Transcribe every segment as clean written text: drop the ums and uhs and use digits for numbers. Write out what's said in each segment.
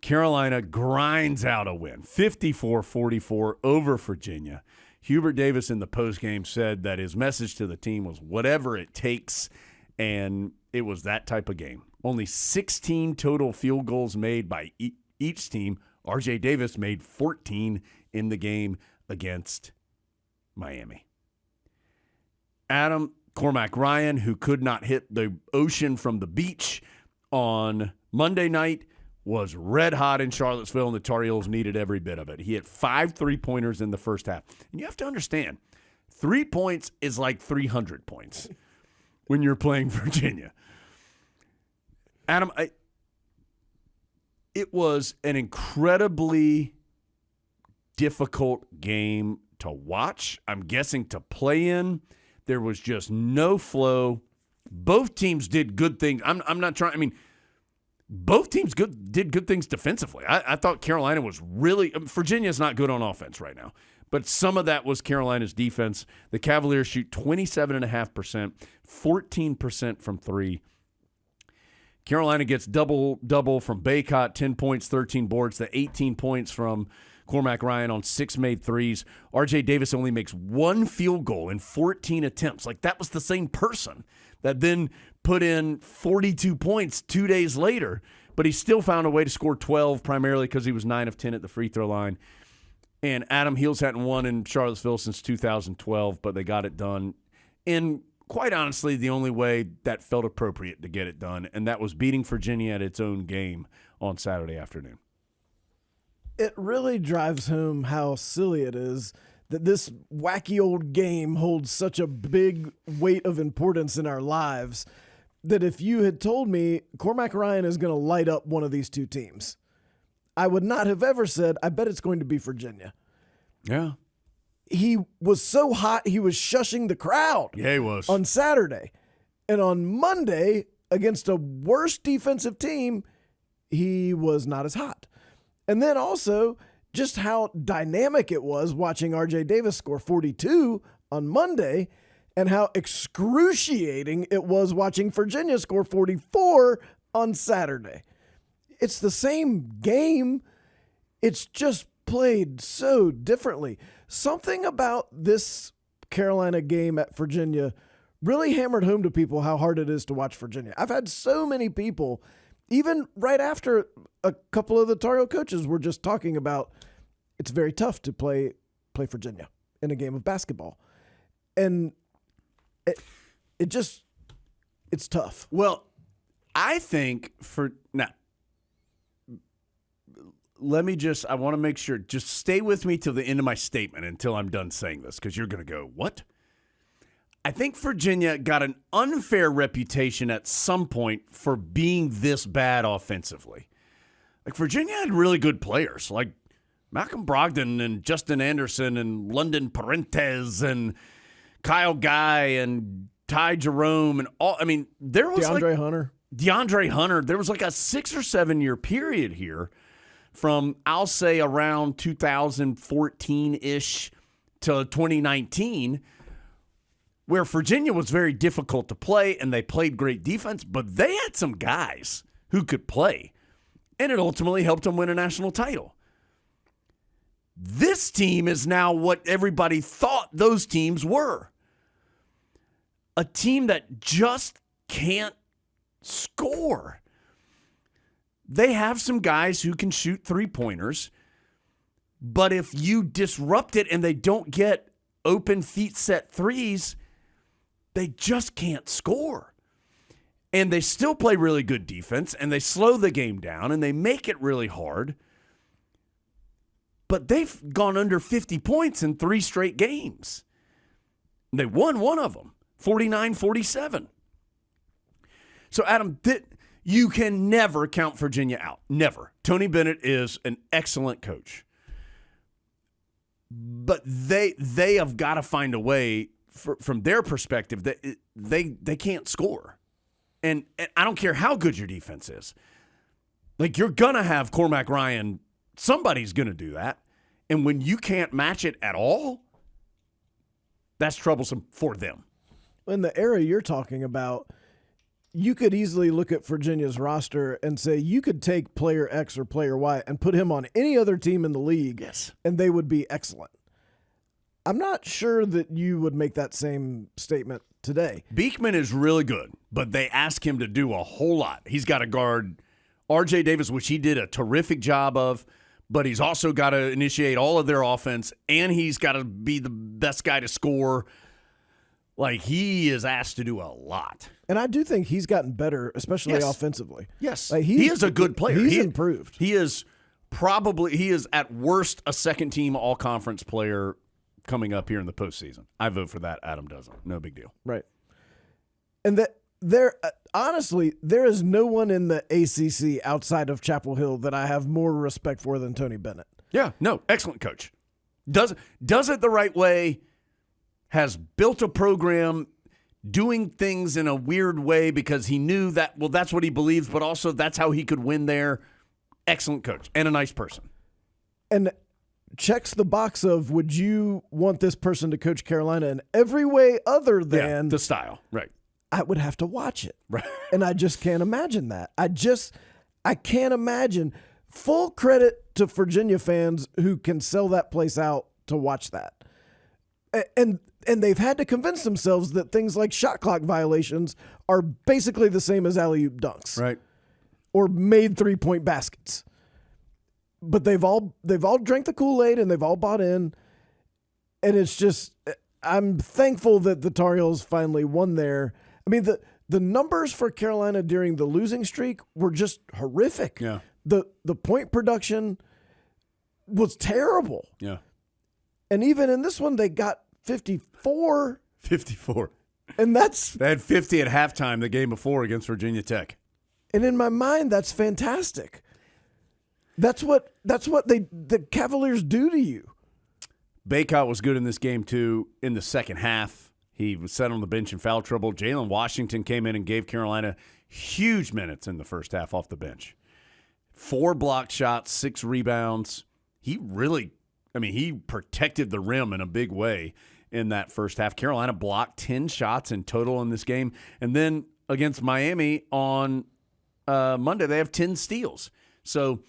Carolina grinds out a win, 54-44 over Virginia. Hubert Davis in the postgame said that his message to the team was whatever it takes, and it was that type of game. Only 16 total field goals made by each team. R.J. Davis made 14 in the game against Miami. Adam, Cormac Ryan, who could not hit the ocean from the beach on Monday night, was red hot in Charlottesville, and the Tar Heels needed every bit of it. He hit 5 3-pointers in the first half. And you have to understand, 3 points is like 300 points when you're playing Virginia. Adam, it was an incredibly difficult game to watch. I'm guessing to play in. There was just no flow. Both teams did good things. I'm not trying. I mean, both teams did good things defensively. I thought Carolina was really – Virginia's not good on offense right now, but some of that was Carolina's defense. The Cavaliers shoot 27.5%, 14% from three. Carolina gets double from Baycott, 10 points, 13 boards, the 18 points from Cormac Ryan on 6 made threes. R.J. Davis only makes 1 field goal in 14 attempts. Like, that was the same person that then put in 42 points 2 days later, but he still found a way to score 12, primarily because he was 9 of 10 at the free throw line. And Adam, Heels hadn't won in Charlottesville since 2012, but they got it done in, quite honestly, the only way that felt appropriate to get it done, and that was beating Virginia at its own game on Saturday afternoon. It really drives home how silly it is that this wacky old game holds such a big weight of importance in our lives that if you had told me Cormac Ryan is going to light up one of these two teams, I would not have ever said, I bet it's going to be Virginia. Yeah. He was so hot, he was shushing the crowd. Yeah, he was. On Saturday. And on Monday, against a worse defensive team, he was not as hot. And then also just how dynamic it was watching R.J. Davis score 42 on Monday and how excruciating it was watching Virginia score 44 on Saturday. It's the same game. It's just played so differently. Something about this Carolina game at Virginia really hammered home to people how hard it is to watch Virginia. I've had so many people, even right after a couple of the Tar Heel coaches were just talking about it's very tough to play Virginia in a game of basketball. And it's tough. Well, I think I want to make sure, just stay with me till the end of my statement until I'm done saying this, because you're going to go, what? I think Virginia got an unfair reputation at some point for being this bad offensively. Like, Virginia had really good players, like Malcolm Brogdon and Justin Anderson and London Parentes and Kyle Guy and Ty Jerome and all. I mean, there was DeAndre Hunter. There was like a 6 or 7 year period here from, I'll say, around 2014-ish to 2019, where Virginia was very difficult to play and they played great defense, but they had some guys who could play, and it ultimately helped them win a national title. This team is now what everybody thought those teams were. A team that just can't score. They have some guys who can shoot three-pointers, but if you disrupt it and they don't get open feet set threes, they just can't score. And they still play really good defense, and they slow the game down, and they make it really hard. But they've gone under 50 points in 3 straight games. They won one of them, 49-47. So, Adam, you can never count Virginia out. Never. Tony Bennett is an excellent coach. But they have got to find a way, from their perspective, that they can't score. And I don't care how good your defense is. Like, you're going to have Cormac Ryan. Somebody's going to do that. And when you can't match it at all, that's troublesome for them. In the era you're talking about, you could easily look at Virginia's roster and say you could take player X or player Y and put him on any other team in the league, Yes. and they would be excellent. I'm not sure that you would make that same statement today. Beekman is really good, but they ask him to do a whole lot. He's got to guard R.J. Davis, which he did a terrific job of, but he's also got to initiate all of their offense, and he's got to be the best guy to score. Like, he is asked to do a lot. And I do think he's gotten better, especially offensively. Yes. Like he is a good player. He's improved. He is at worst a second-team all-conference player coming up here in the postseason. I vote for that. Adam doesn't. No big deal. Right. And that honestly, there is no one in the ACC outside of Chapel Hill that I have more respect for than Tony Bennett. Yeah, no, excellent coach. Does it the right way, has built a program, doing things in a weird way because he knew that, well, that's what he believes, but also that's how he could win there. Excellent coach and a nice person. And checks the box of, would you want this person to coach Carolina in every way other than the style, right? I would have to watch it. Right. And I just can't imagine that. I can't imagine. Full credit to Virginia fans who can sell that place out to watch that. And they've had to convince themselves that things like shot clock violations are basically the same as alley-oop dunks. Right. Or made three-point baskets. But they've all drank the Kool-Aid and they've all bought in. And it's just, I'm thankful that the Tar Heels finally won there. I mean, the numbers for Carolina during the losing streak were just horrific. Yeah. The point production was terrible. Yeah. And even in this one, they got 54. 54. And They had 50 at halftime the game before against Virginia Tech. And in my mind, that's fantastic. That's what the Cavaliers do to you. Baycott was good in this game, too, in the second half. He was set on the bench in foul trouble. Jalen Washington came in and gave Carolina huge minutes in the first half off the bench. 4 blocked shots, 6 rebounds. He protected the rim in a big way in that first half. Carolina blocked 10 shots in total in this game. And then against Miami on Monday, they have 10 steals. So,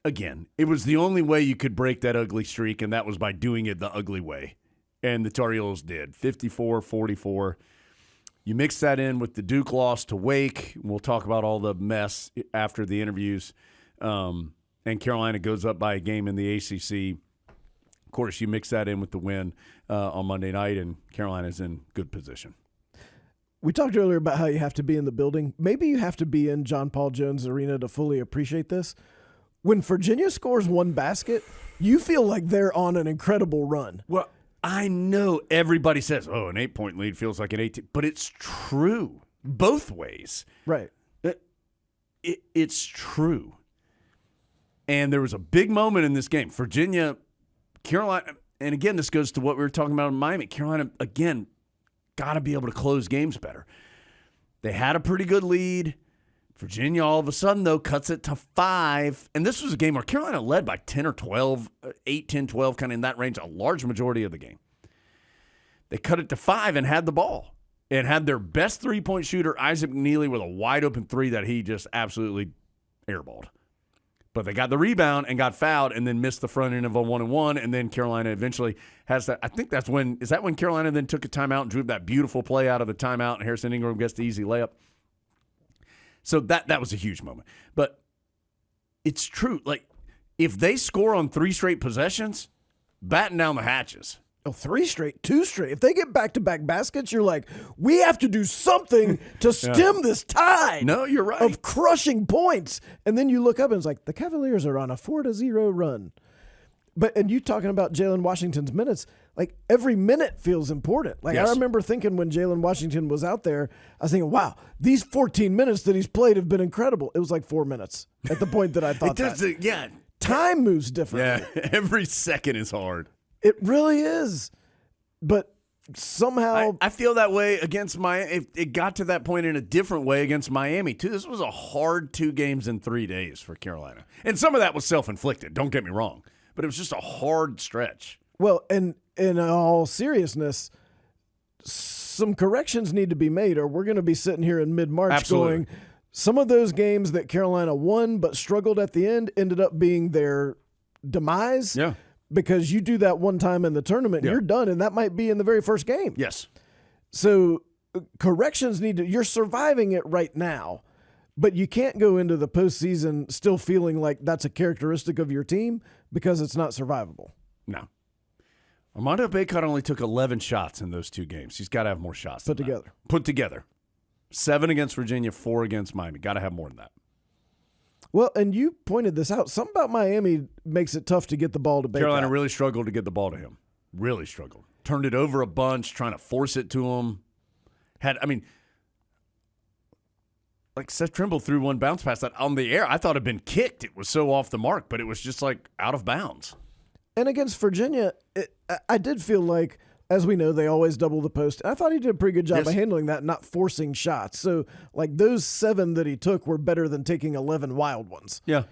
again, it was the only way you could break that ugly streak, and that was by doing it the ugly way. And the Tar Heels did, 54-44. You mix that in with the Duke loss to Wake. We'll talk about all the mess after the interviews. And Carolina goes up by a game in the ACC. Of course, you mix that in with the win on Monday night, and Carolina's in good position. We talked earlier about how you have to be in the building. Maybe you have to be in John Paul Jones Arena to fully appreciate this. When Virginia scores 1 basket, you feel like they're on an incredible run. Well, I know everybody says, an 8-point lead feels like an 18, but it's true both ways. Right. It's true. And there was a big moment in this game. Virginia, Carolina, and again, this goes to what we were talking about in Miami. Carolina, again, got to be able to close games better. They had a pretty good lead. Virginia, all of a sudden, though, cuts it to 5. And this was a game where Carolina led by 10 or 12, 8, 10, 12, kind of in that range, a large majority of the game. They cut it to 5 and had the ball. And had their best three-point shooter, Isaac Neely, with a wide-open 3 that he just absolutely airballed. But they got the rebound and got fouled and then missed the front end of a 1-and-1, and then Carolina eventually has that. I think that's when – is that when Carolina then took a timeout and drew that beautiful play out of the timeout and Harrison Ingram gets the easy layup? So that was a huge moment. But it's true. Like, if they score on 3 straight possessions, batten down the hatches. Oh, 3 straight, 2 straight. If they get back-to-back baskets, you're like, we have to do something to stem this tide. No, you're right. Of crushing points. And then you look up and it's like, the Cavaliers are on a 4-0 run. And you talking about Jalen Washington's minutes, like every minute feels important. Like Yes. I remember thinking when Jalen Washington was out there, I was thinking, wow, these 14 minutes that he's played have been incredible. It was like 4 minutes at the point that I thought that. Yeah. Time moves differently. Yeah, every second is hard. It really is. But somehow I feel that way against Miami. It got to that point in a different way against Miami, too. This was a hard 2 games in 3 days for Carolina. And some of that was self-inflicted, don't get me wrong. But it was just a hard stretch. Well, and in all seriousness, some corrections need to be made, or we're going to be sitting here in mid-March Absolutely. going, some of those games that Carolina won but struggled at the end ended up being their demise. Yeah. Because you do that one time in the tournament, Yeah. you're done, and that might be in the very first game. Yes. So corrections need to – you're surviving it right now, but you can't go into the postseason still feeling like that's a characteristic of your team because it's not survivable. No. Armando Bacot only took 11 shots in those 2 games. He's got to have more shots Put than together. that. Put together. 7 against Virginia, 4 against Miami. Got to have more than that. Well, and you pointed this out. Something about Miami makes it tough to get the ball to Bacot. Carolina really struggled to get the ball to him. Really struggled. Turned it over a bunch, trying to force it to him. Like Seth Trimble threw one bounce pass that on the air. I thought it had been kicked. It was so off the mark, but it was just like out of bounds. And against Virginia, I did feel like, as we know, they always double the post. I thought he did a pretty good job Yes. of handling that, not forcing shots. So, like, those 7 that he took were better than taking 11 wild ones. Yeah.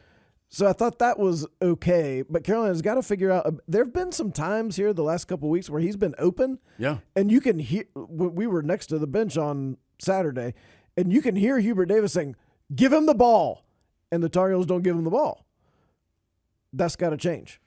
So I thought that was okay. But Carolina's got to figure out – there have been some times here the last couple of weeks where he's been open. Yeah. And you can hear – we were next to the bench on Saturday, and you can hear Hubert Davis saying, give him the ball. And the Tar Heels don't give him the ball. That's got to change.